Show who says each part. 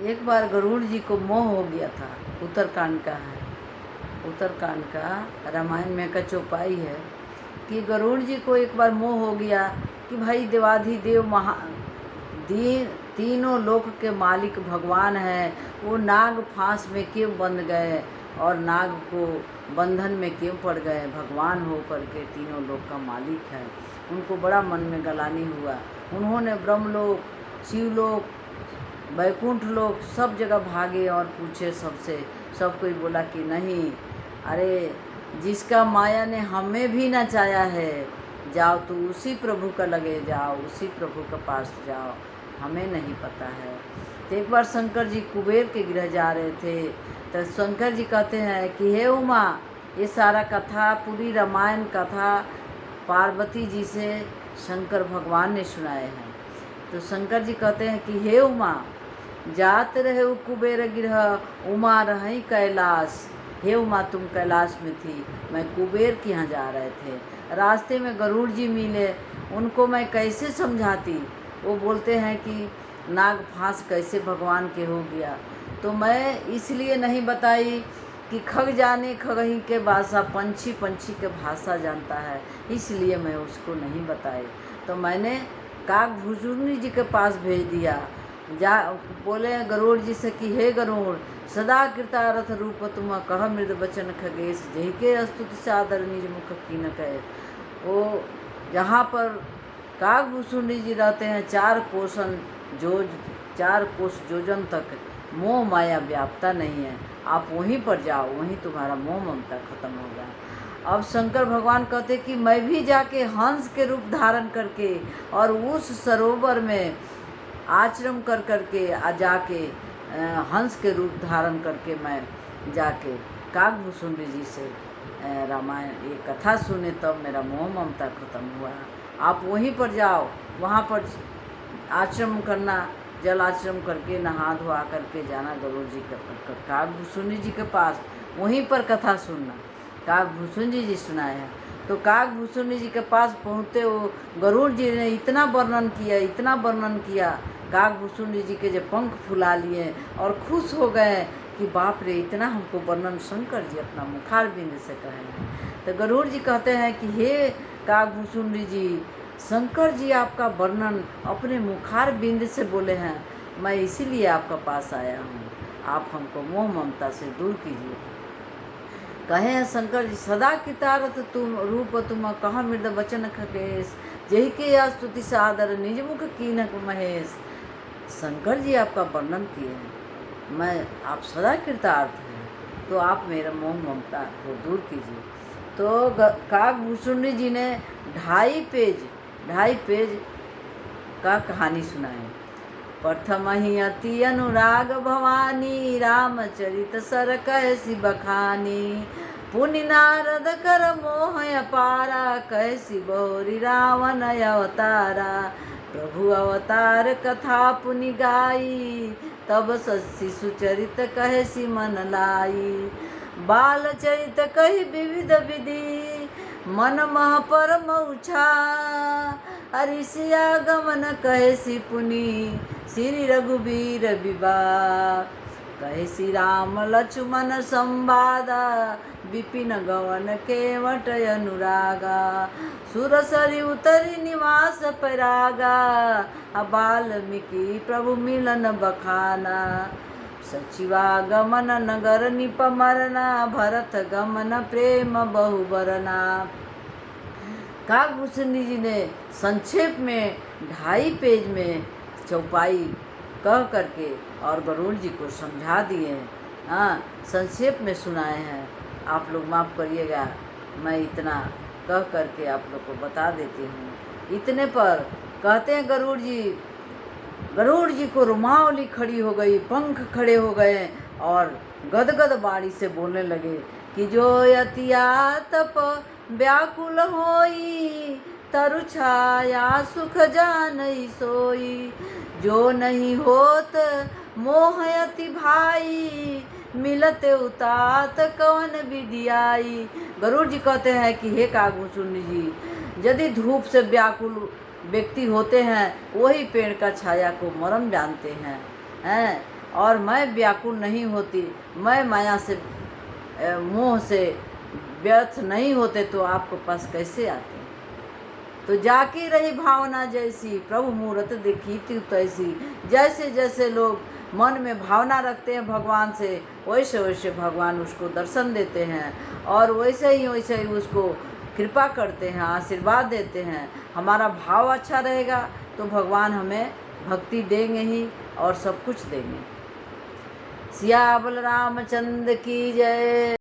Speaker 1: एक बार गरुड़ जी को मोह हो गया था। उत्तरकांड का है, उत्तरकांड का रामायण में का चौपाई है कि गरुड़ जी को एक बार मोह हो गया कि भाई देवाधिदेव तीनों लोक के मालिक भगवान हैं, वो नाग फांस में क्यों बंध गए और नाग को बंधन में क्यों पड़ गए। भगवान हो करके तीनों लोक का मालिक है। उनको बड़ा मन में गलानी हुआ। उन्होंने ब्रह्मलोक, शिवलोक, वैकुंठ लोक सब जगह भागे और पूछे सबसे। सब कोई बोला कि नहीं, अरे जिसका माया ने हमें भी नचाया है, जाओ तो उसी प्रभु का लगे जाओ, उसी प्रभु के पास जाओ, हमें नहीं पता है। तो एक बार शंकर जी कुबेर के गृह जा रहे थे, तो शंकर जी कहते हैं कि हे उमा, ये सारा कथा, पूरी रामायण कथा पार्वती जी से शंकर भगवान ने सुनाए हैं। तो शंकर जी कहते हैं कि हे उमा, जात रहे कुबेर गृह, उमा रही कैलाश। हे उमा, तुम कैलाश में थी, मैं कुबेर के यहाँ जा रहे थे। रास्ते में गरुड़ जी मिले, उनको मैं कैसे समझाती। वो बोलते हैं कि नाग फांस कैसे भगवान के हो गया। तो मैं इसलिए नहीं बताई कि खग जाने खगही के भाषा, पंछी पंछी के भाषा जानता है, इसलिए मैं उसको नहीं बताई। तो मैंने काकभूषुंडी जी के पास भेज दिया। जा बोले गरुड़ जी से कि हे गरुड़, सदा कृतारथ रूप तुम कह मृद बचन खगेश, जही के अस्तुति सादर निज मुख कीन कहे। वो जहाँ पर काकभूषुंडी जी रहते हैं, 4 कोस जोजन तक मोह माया व्याप्ता नहीं है। आप वहीं पर जाओ, वहीं तुम्हारा मोह ममता खत्म होगा। अब शंकर भगवान कहते कि मैं भी जाके हंस के रूप धारण करके और उस सरोवर में आश्रम कर करके जाके हंस के रूप धारण करके मैं जाके काकभूषुंडी जी से रामायण ये कथा सुने, तब मेरा मोह ममता खत्म हुआ। आप वहीं पर जाओ, वहाँ पर आश्रम करना, जल आश्रम करके नहा धोआ करके जाना गरुड़ जी के काकभूषुंडी जी के पास, वहीं पर कथा सुनना। काकभूषुंडी जी सुनाए हैं। तो काकभूषुंडी जी के पास पहुँचते वो गरुड़ जी ने इतना वर्णन किया, इतना वर्णन किया, काकभूषुंडी जी के जो पंख फुला लिए और खुश हो गए कि बाप रे, इतना हमको वर्णन शंकर जी अपना मुखार बिंद से कहे हैं। तो गरुड़ जी कहते हैं कि हे काकभूषुंडी जी, शंकर जी आपका वर्णन अपने मुखार बिंद से बोले हैं, मैं इसीलिए आपका पास आया हूँ, आप हमको मोह ममता से दूर कीजिए। कहे हैं शंकर जी, सदा कृतारथ तुम रूप तुम कह मृद बचन खगेश, जही के स्तुति सादर निज मुख कीनक महेश। शंकर जी आपका वर्णन किए हैं, मैं आप सदा कृतार्थ हैं, तो आप मेरा मोह ममता को दूर कीजिए। तो काकभूषुंडी जी ने 2.5 पेज का कहानी सुनाई। प्रथम ही अति अनुराग भवानी, रामचरित सर कैसी बखानी। पुनि नारद कर मोह अपारा, कैसी बहुरी रावण अवतारा। प्रभु अवतार कथा पुनि गाई, तब शिशु चरित कहसी मन लाई। बाल चरित कही विविध विधि, मन मह परम उछा। अरिसिया गमन कहसी पुनि, श्री रघुबीर विवाह। कहसी राम लक्ष्मण संवादा, विपिन गवन केवट अनुरागा। सुरसरी उतरी निवास परागा, वाल्मीकि प्रभु मिलन बखाना। सचिवागमन नगर निपमरना, भरत गमन प्रेम बहुबरना। काकभूषुंडी जी ने संक्षेप में 2.5 पेज में चौपाई कह करके और गरुड़ जी को समझा दिए। हाँ, संक्षेप में सुनाए हैं। आप लोग माफ़ करिएगा, मैं इतना कह करके आप लोग को बता देती हूँ। इतने पर कहते हैं गरुड़ जी को रुमावली खड़ी हो गई, पंख खड़े हो गए और गदगद बाणी से बोलने लगे कि जो यतिया तप व्याकुल होई, तरु छाया सुख जानई सोई। जो नहीं होत मोह अति भाई, मिलते उतात कवन विधियाई। गरुड़ जी कहते हैं कि हे काकभूषुंडी जी, यदि धूप से व्याकुल व्यक्ति होते हैं, वही पेड़ का छाया को मरम जानते हैं। और मैं व्याकुल नहीं होती, मैं माया से मोह से व्यर्थ नहीं होते तो आपको पास कैसे आते। तो जाकी रही भावना जैसी, प्रभु मूरत देखी थी तैसी। जैसे जैसे लोग मन में भावना रखते हैं भगवान से, वैसे वैसे भगवान उसको दर्शन देते हैं और वैसे ही उसको कृपा करते हैं, आशीर्वाद देते हैं। हमारा भाव अच्छा रहेगा तो भगवान हमें भक्ति देंगे ही और सब कुछ देंगे। सिया बलरामचंद्र की जय।